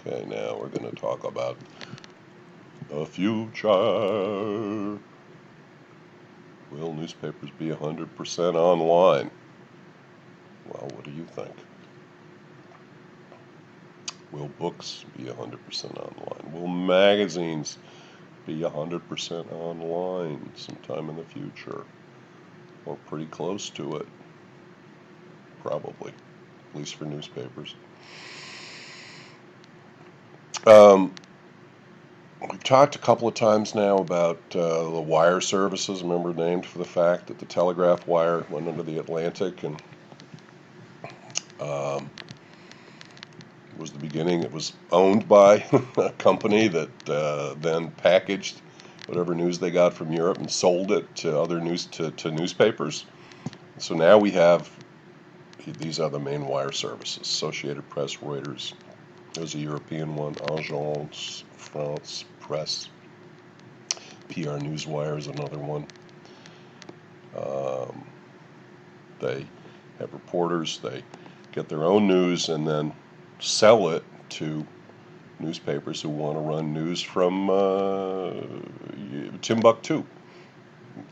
Okay, now we're going to talk about the future. Will newspapers be 100% online? Well, what do you think? Will books be 100% online? Will magazines be 100% online sometime in the future? Or pretty close to it, probably, at least for newspapers. We've talked a couple of times now about the wire services. Remember, named for the fact that the telegraph wire went under the Atlantic and was the beginning. It was owned by a company that then packaged whatever news they got from Europe and sold it to other to newspapers. So now we have, these are the main wire services: Associated Press, Reuters. There's a European one, Agence France Presse. PR Newswire is another one. They have reporters. They get their own news and then sell it to newspapers who want to run news from Timbuktu.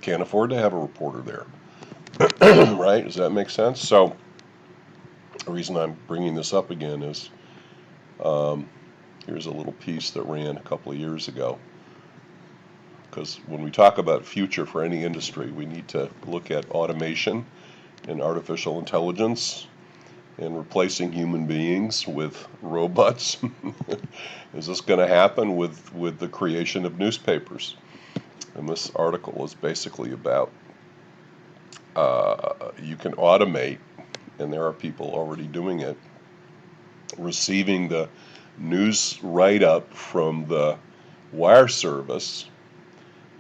Can't afford to have a reporter there. Right? Does that make sense? So the reason I'm bringing this up again is here's a little piece that ran a couple of years ago. Because when we talk about future for any industry, we need to look at automation and artificial intelligence and replacing human beings with robots. Is this going to happen with the creation of newspapers? And this article is basically about you can automate, and there are people already doing it, receiving the news write-up from the wire service,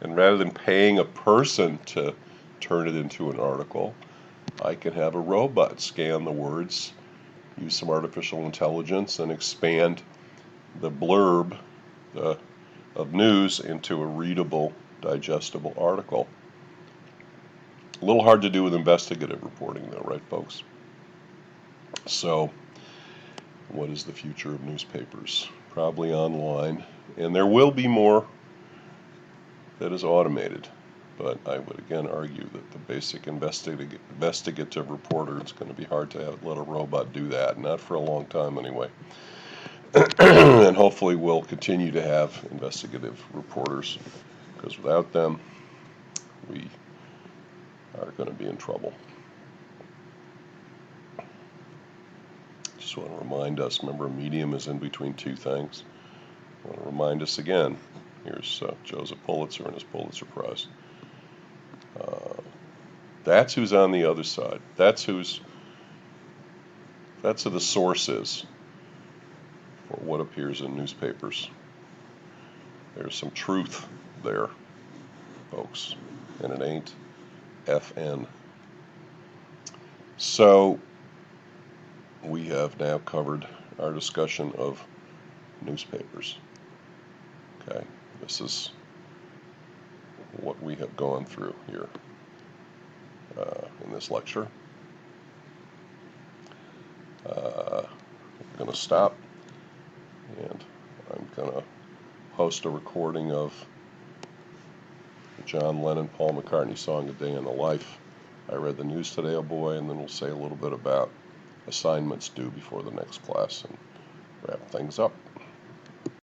and rather than paying a person to turn it into an article, I can have a robot scan the words, use some artificial intelligence, and expand the blurb of news into a readable, digestible article. A little hard to do with investigative reporting, though, right, folks? So, what is the future of newspapers? Probably online, and there will be more that is automated. But I would again argue that the basic investigative reporter, it's going to be hard to let a robot do that, not for a long time anyway. And hopefully we'll continue to have investigative reporters, because without them, we are going to be in trouble. Just want to remind us, remember, a medium is in between two things. I want to remind us again, here's Joseph Pulitzer and his Pulitzer Prize. That's who's on the other side. That's who the source is for what appears in newspapers. There's some truth there, folks, and it ain't FN. So we have now covered our discussion of newspapers. Okay, this is what we have gone through here in this lecture. I'm going to stop, and I'm going to post a recording of the John Lennon, Paul McCartney song, A Day in the Life. I read the news today, oh boy, and then we'll say a little bit about assignments due before the next class and wrap things up.